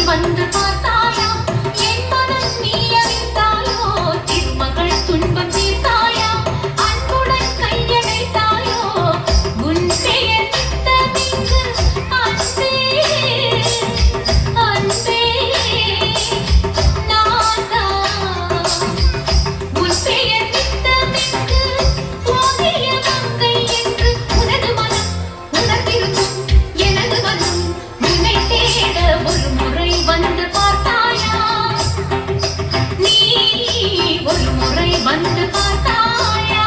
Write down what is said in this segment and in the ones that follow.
வந்து பார்த்தாயா என் மனம் நீ அறிந்தாயோ திருமகள் துன்பம் தீர்த்தாயா அன்புடன் கையடைத்தாயோ உன் பெயர் நித்தமிங்கு அன்பே அன்பே நான்தான் உன் பெயர் நித்தமிங்கு ஓவிய மங்கை என்று உனது மனம் உணர்ந்திருக்கும் எனது மனம் உன்னை தேட ஒரு முறை வந்து பார்த்தாயா நீ ஒரு முறை வந்து பார்த்தாயா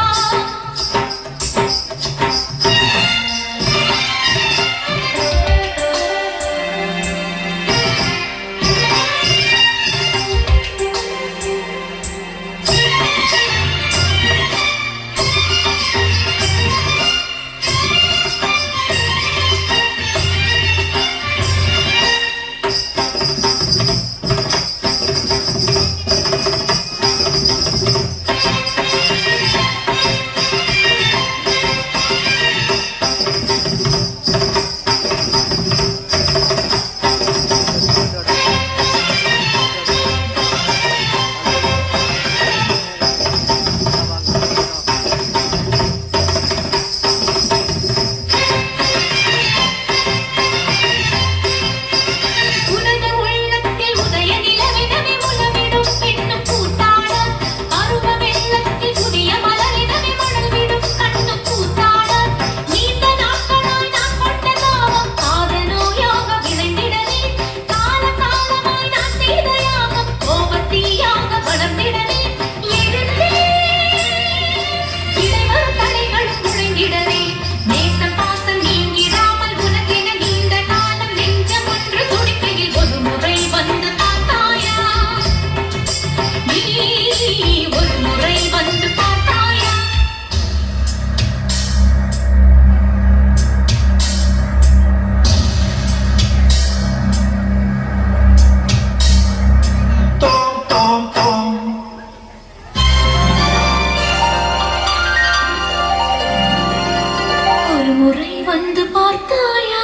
வந்து பார்த்தாயா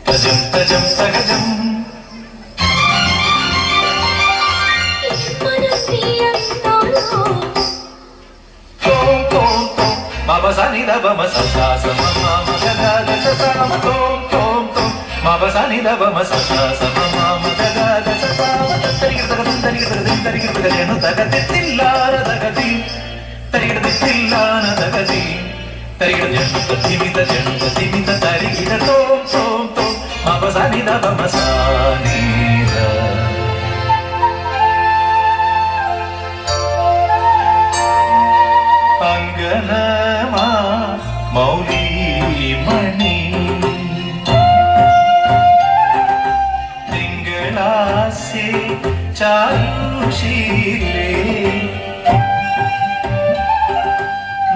தஜம் தஜம் தகஜம் மனம் நீ அறிந்தாயோ தோம் தோம் தோம் மபசனி தபம சசாசம மம ககத சசாம தோம் தோம் தோம் மபசனி தபம சசாசம மம ககத சசாம தரிகிருதகதம் தரிகிருதகதம் தரிகிருதகதேனு தகதித்தில்லார தகதி தரிகிருதித்தில்லான தகதி தரிகிட ஜென்ம திமித தரிகிட தோம் தோம் தோம் மபசனி தபம சானித அங்கனமா மௌலி மணி திங்களாசே சாருஷீலே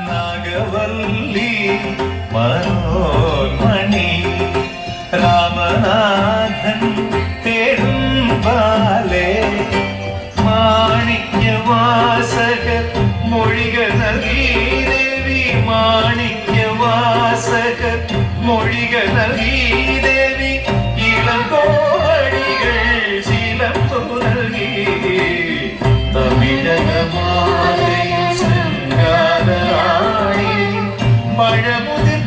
நாகவல்லி மனோன்மணி ராமநாதன் தேடும் பாலே மாணிக்ய வாசகர் மொழிகள் நல்கி தேவி மாணிக்ய வாசகர் மொழிகள் நல்கி தேவி இளங்கோவடிகள் சிலம்பு நல்கி தமிழக மாலை சங்காத ஆணி மழமுதிர்